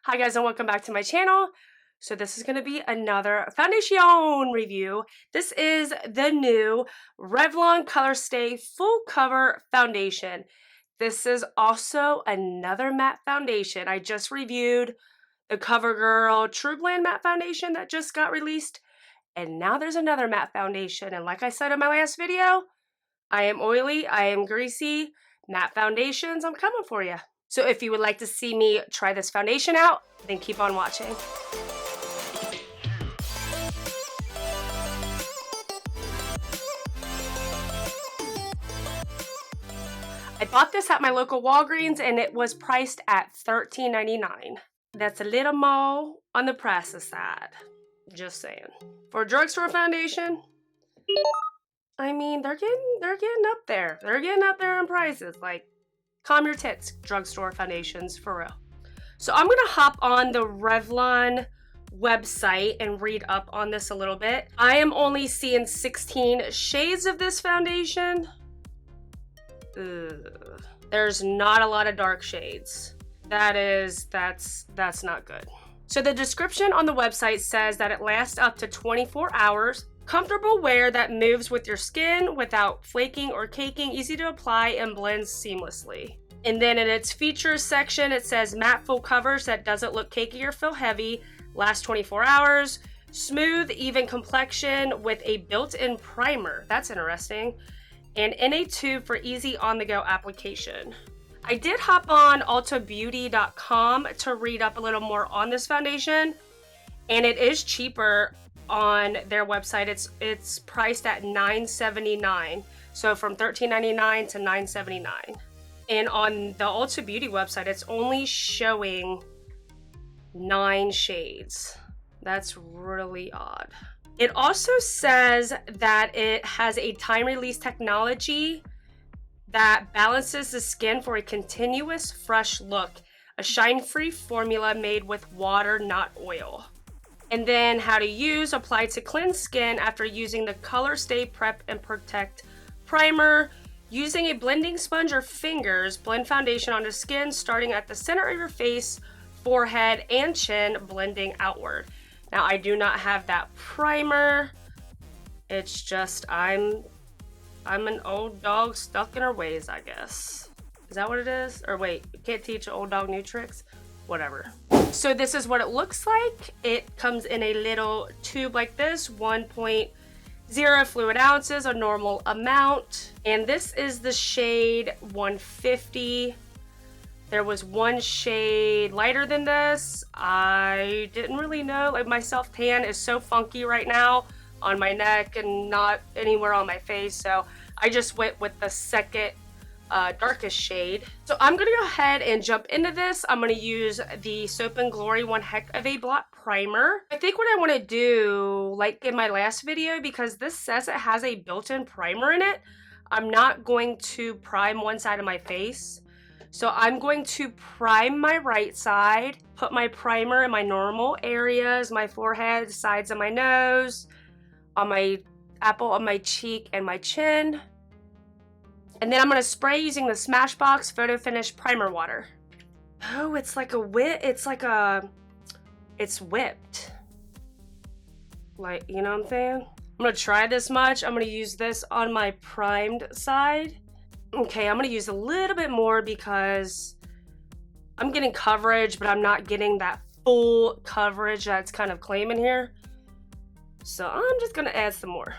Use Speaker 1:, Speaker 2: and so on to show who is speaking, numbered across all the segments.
Speaker 1: Hi guys, and welcome back to my channel. So this is going to be another foundation review. This is the new Revlon Colorstay Full Cover Foundation. This is also another matte foundation. I just reviewed the Covergirl Trublend matte foundation that just got released. And now there's another matte foundation. And like I said in my last video, I am oily, I am greasy. Matte foundations, I'm coming for you. So if you would like to see me try this foundation out, then keep on watching. I bought this at my local Walgreens and it was priced at $13.99. That's a little more on the pricey side. Just saying. For a drugstore foundation, I mean, they're getting up there. They're getting up there in prices. Like, calm your tits, drugstore foundations, for real. So I'm gonna hop on the Revlon website and read up on this a little bit. I am only seeing 16 shades of this foundation. Ugh. There's not a lot of dark shades. That's not good. So the description on the website says that it lasts up to 24 hours. Comfortable wear that moves with your skin without flaking or caking, easy to apply and blends seamlessly. And then in its features section, it says matte full covers that doesn't look cakey or feel heavy, lasts 24 hours, smooth, even complexion with a built-in primer. That's interesting. And in a tube for easy on-the-go application. I did hop on ultabeauty.com to read up a little more on this foundation, and it is cheaper on their website. It's priced at $9.79, so from $13.99 to $9.79. And on the Ulta Beauty website, it's only showing 9 shades. That's really odd. It also says that it has a time release technology that balances the skin for a continuous fresh look, a shine-free formula made with water, not oil. And then how to use: apply to cleanse skin after using the Colorstay Prep and Protect Primer. Using a blending sponge or fingers, blend foundation onto skin starting at the center of your face, forehead, and chin, blending outward. Now I do not have that primer. It's just I'm an old dog stuck in her ways, I guess. Is that what it is? Or wait, you can't teach an old dog new tricks? Whatever. So this is what it looks like. It comes in a little tube like this, 1.0 fluid ounces, a normal amount. And this is the shade 150. There was one shade lighter than this. I didn't really know. Like, my self tan is so funky right now on my neck and not anywhere on my face. So I just went with the second darkest shade. So I'm gonna go ahead and jump into this. I'm gonna use the Soap and Glory One Heck of a Blot Primer. I think what I want to do, like in my last video, because this says it has a built-in primer in it, I'm not going to prime one side of my face. So I'm going to prime my right side, put my primer in my normal areas, my forehead, sides of my nose, on my apple of my cheek, and my chin. And then I'm going to spray using the Smashbox Photo Finish Primer Water. Oh, it's like a it's whipped. Like, you know what I'm saying? I'm going to try this much. I'm going to use this on my primed side. Okay, I'm going to use a little bit more because I'm getting coverage, but I'm not getting that full coverage that's kind of claiming here. So I'm just going to add some more.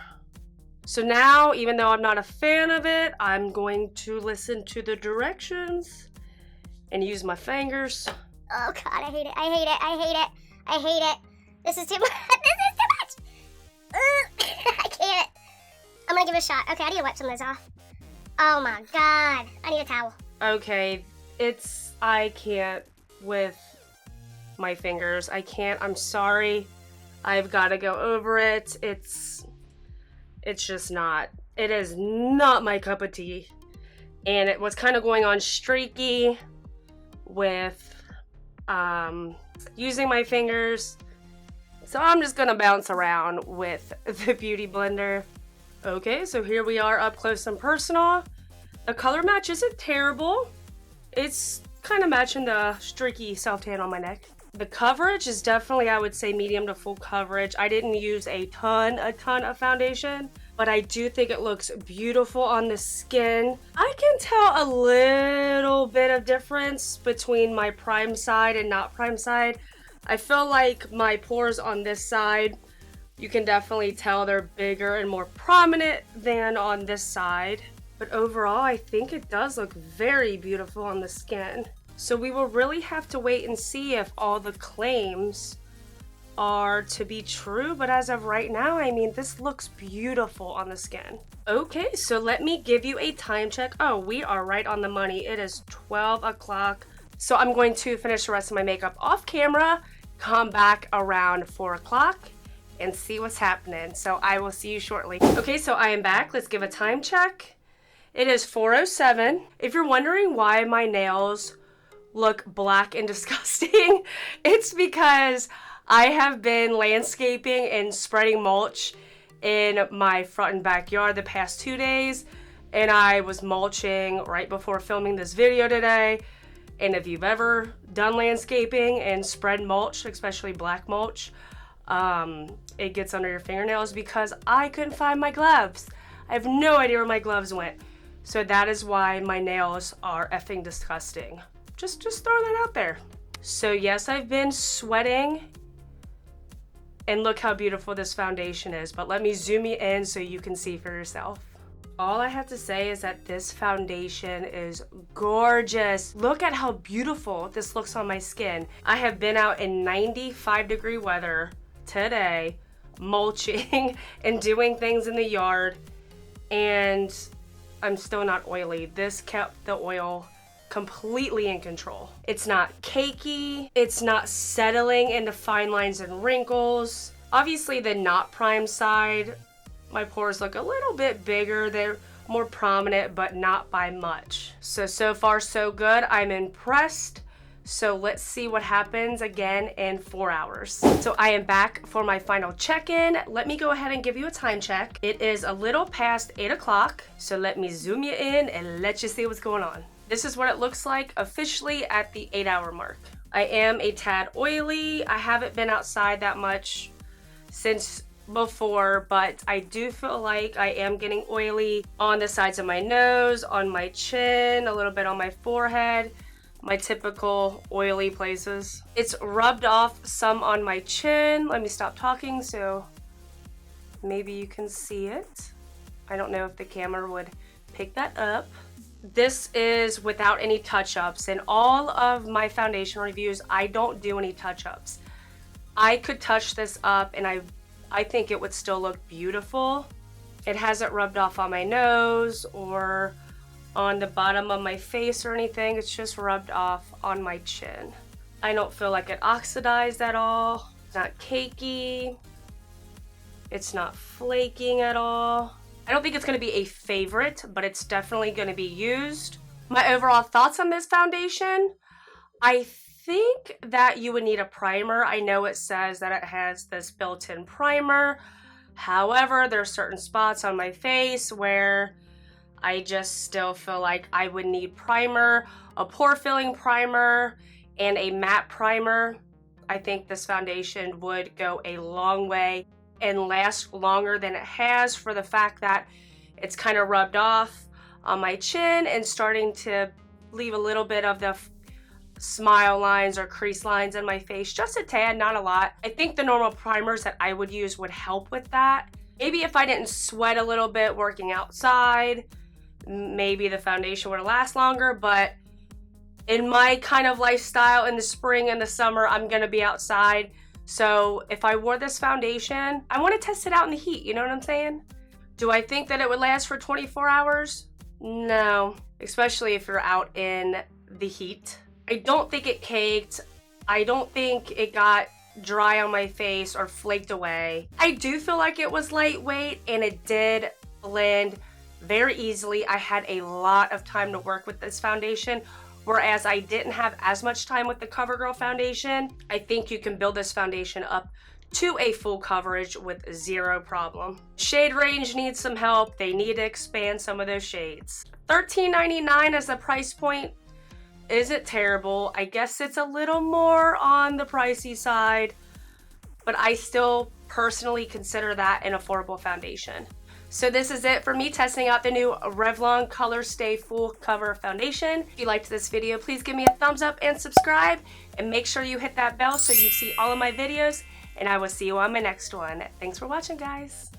Speaker 1: So now, even though I'm not a fan of it, I'm going to listen to the directions and use my fingers.
Speaker 2: Oh God, I hate it. I hate it. I hate it. I hate it. This is too much. This is too much. I can't. I'm gonna give it a shot. Okay, I need to wipe some of this off. Oh my God. I need a towel.
Speaker 1: Okay, I can't with my fingers. I can't. I'm sorry. I've got to go over it. It's just not. It is not my cup of tea. And it was kind of going on streaky with using my fingers. So I'm just gonna bounce around with the Beauty Blender. Okay, so here we are up close and personal. The color match isn't terrible. It's kind of matching the streaky self-tan on my neck. The coverage is definitely, I would say, medium to full coverage. I didn't use a ton of foundation, but I do think it looks beautiful on the skin. I can tell a little bit of difference between my prime side and not prime side. I feel like my pores on this side, you can definitely tell they're bigger and more prominent than on this side. But overall, I think it does look very beautiful on the skin. So we will really have to wait and see if all the claims are to be true. But as of right now, I mean, this looks beautiful on the skin. Okay, so let me give you a time check. Oh, we are right on the money. It is 12 o'clock. So I'm going to finish the rest of my makeup off camera, come back around 4 o'clock and see what's happening. So I will see you shortly. Okay, so I am back. Let's give a time check. It is 4:07. If you're wondering why my nails look black and disgusting, it's because I have been landscaping and spreading mulch in my front and backyard the past 2 days, and I was mulching right before filming this video today. And if you've ever done landscaping and spread mulch, especially black mulch, it gets under your fingernails because I couldn't find my gloves. I have no idea where my gloves went. So that is why my nails are effing disgusting. Just throwing that out there. So yes, I've been sweating, and look how beautiful this foundation is, but let me zoom you in so you can see for yourself. All I have to say is that this foundation is gorgeous. Look at how beautiful this looks on my skin. I have been out in 95-degree weather today, mulching and doing things in the yard, and I'm still not oily. This kept the oil completely in control. It's not cakey, it's not settling into fine lines and wrinkles. Obviously the not prime side, my pores look a little bit bigger, they're more prominent, but not by much. So far so good. I'm impressed. So let's see what happens again in 4 hours. So I am back for my final check-in. Let me go ahead and give you a time check. It is a little past 8 o'clock. So let me zoom you in and let you see what's going on. This is what it looks like officially at the 8-hour mark. I am a tad oily. I haven't been outside that much since before, but I do feel like I am getting oily on the sides of my nose, on my chin, a little bit on my forehead, my typical oily places. It's rubbed off some on my chin. Let me stop talking so maybe you can see it. I don't know if the camera would pick that up. This is without any touch-ups. In all of my foundation reviews, I don't do any touch-ups. I could touch this up and I think it would still look beautiful. It hasn't rubbed off on my nose or on the bottom of my face or anything. It's just rubbed off on my chin. I don't feel like it oxidized at all. It's not cakey. It's not flaking at all. I don't think it's going to be a favorite, but it's definitely going to be used. My overall thoughts on this foundation, I think that you would need a primer. I know it says that it has this built-in primer. However, there are certain spots on my face where I just still feel like I would need primer, a pore-filling primer, and a matte primer. I think this foundation would go a long way and last longer than it has for the fact that it's kind of rubbed off on my chin and starting to leave a little bit of the smile lines or crease lines in my face, just a tad, not a lot. I think the normal primers that I would use would help with that. Maybe if I didn't sweat a little bit working outside, maybe the foundation would last longer, but in my kind of lifestyle in the spring and the summer, I'm gonna be outside. So if I wore this foundation, I want to test it out in the heat, you know what I'm saying? Do I think that it would last for 24 hours? No, especially if you're out in the heat. I don't think it caked. I don't think it got dry on my face or flaked away. I do feel like it was lightweight and it did blend very easily. I had a lot of time to work with this foundation, whereas I didn't have as much time with the Covergirl foundation. I think you can build this foundation up to a full coverage with zero problem. Shade range needs some help. They need to expand some of those shades. $13.99 as the price point. Is it terrible? I guess it's a little more on the pricey side, but I still personally consider that an affordable foundation. So this is it for me testing out the new Revlon Colorstay Full Cover Foundation. If you liked this video, please give me a thumbs up and subscribe, and make sure you hit that bell so you see all of my videos, and I will see you on my next one. Thanks for watching, guys.